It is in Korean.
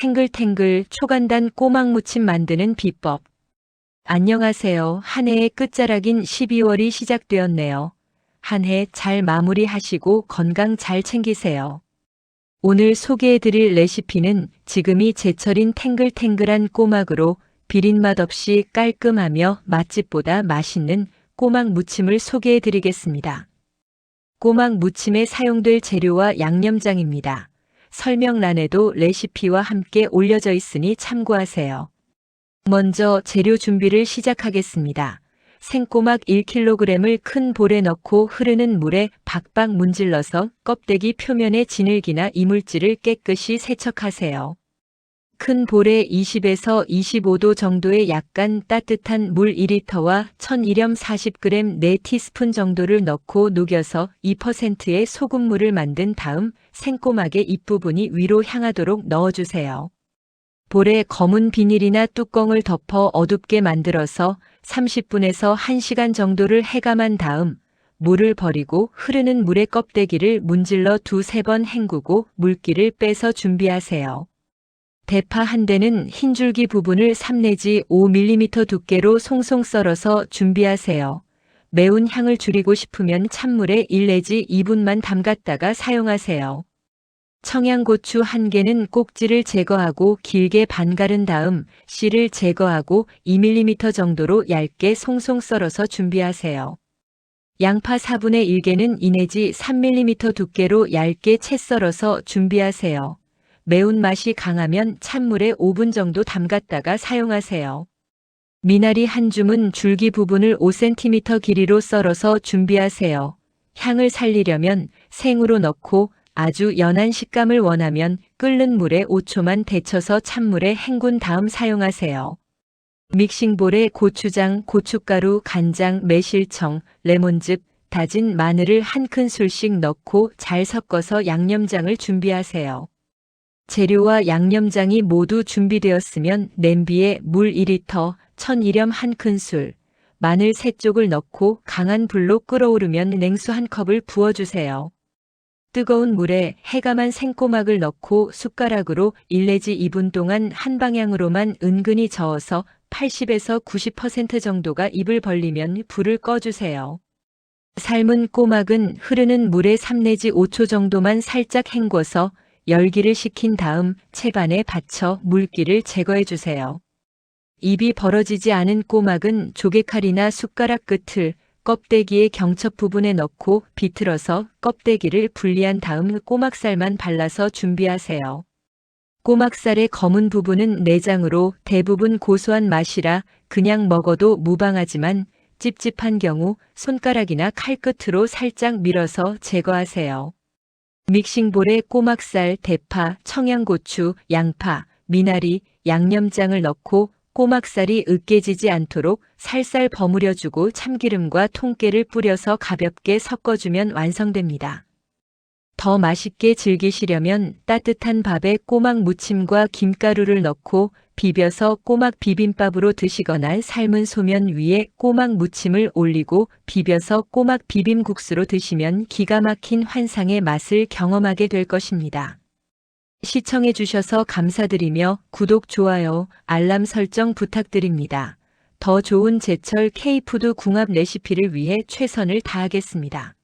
탱글탱글 초간단 꼬막 무침 만드는 비법. 안녕하세요. 한 해의 끝자락인 12월이 시작되었네요. 한 해 잘 마무리하시고 건강 잘 챙기세요. 오늘 소개해드릴 레시피는 지금이 제철인 탱글탱글한 꼬막으로 비린맛 없이 깔끔하며 맛집보다 맛있는 꼬막 무침을 소개해드리겠습니다. 꼬막 무침에 사용될 재료와 양념장입니다. 설명란에도 레시피와 함께 올려져 있으니 참고하세요. 먼저 재료 준비를 시작하겠습니다. 생꼬막 1kg을 큰 볼에 넣고 흐르는 물에 박박 문질러서 껍데기 표면의 진흙이나 이물질을 깨끗이 세척하세요. 큰 볼에 20에서 25도 정도의 약간 따뜻한 물 2리터와 천일염 40g 4티스푼 정도를 넣고 녹여서 2%의 소금물을 만든 다음 생꼬막의 잎부분이 위로 향하도록 넣어주세요. 볼에 검은 비닐이나 뚜껑을 덮어 어둡게 만들어서 30분에서 1시간 정도를 해감한 다음 물을 버리고 흐르는 물의 껍데기를 문질러 2-3번 헹구고 물기를 빼서 준비하세요. 대파 한 대는 흰줄기 부분을 3 내지 5mm 두께로 송송 썰어서 준비하세요. 매운 향을 줄이고 싶으면 찬물에 1 내지 2분만 담갔다가 사용하세요. 청양고추 한 개는 꼭지를 제거하고 길게 반가른 다음 씨를 제거하고 2mm 정도로 얇게 송송 썰어서 준비하세요. 양파 4분의 1개는 2 내지 3mm 두께로 얇게 채 썰어서 준비하세요. 매운맛이 강하면 찬물에 5분 정도 담갔다가 사용하세요. 미나리 한 줌은 줄기 부분을 5cm 길이로 썰어서 준비하세요. 향을 살리려면 생으로 넣고 아주 연한 식감을 원하면 끓는 물에 5초만 데쳐서 찬물에 헹군 다음 사용하세요. 믹싱볼에 고추장, 고춧가루, 간장, 매실청, 레몬즙, 다진 마늘을 1큰술씩 넣고 잘 섞어서 양념장을 준비하세요. 재료와 양념장이 모두 준비되었으면 냄비에 물 2리터, 천일염 1큰술, 마늘 3쪽을 넣고 강한 불로 끓어오르면 냉수 1컵을 부어주세요. 뜨거운 물에 해감한 생꼬막을 넣고 숟가락으로 1 내지 2분 동안 한 방향으로만 은근히 저어서 80에서 90% 정도가 입을 벌리면 불을 꺼주세요. 삶은 꼬막은 흐르는 물에 3 내지 5초 정도만 살짝 헹궈서 열기를 식힌 다음 채반에 받쳐 물기를 제거해 주세요. 입이 벌어지지 않은 꼬막은 조개칼이나 숟가락 끝을 껍데기의 경첩 부분에 넣고 비틀어서 껍데기를 분리한 다음 꼬막살만 발라서 준비하세요. 꼬막살의 검은 부분은 내장으로 대부분 고소한 맛이라 그냥 먹어도 무방하지만 찝찝한 경우 손가락이나 칼끝으로 살짝 밀어서 제거하세요. 믹싱볼에 꼬막살, 대파, 청양고추, 양파, 미나리, 양념장을 넣고 꼬막살이 으깨지지 않도록 살살 버무려주고 참기름과 통깨를 뿌려서 가볍게 섞어주면 완성됩니다. 더 맛있게 즐기시려면 따뜻한 밥에 꼬막 무침과 김가루를 넣고 비벼서 꼬막 비빔밥으로 드시거나 삶은 소면 위에 꼬막 무침을 올리고 비벼서 꼬막 비빔국수로 드시면 기가 막힌 환상의 맛을 경험하게 될 것입니다. 시청해 주셔서 감사드리며 구독, 좋아요, 알람 설정 부탁드립니다. 더 좋은 제철 K푸드 궁합 레시피를 위해 최선을 다하겠습니다.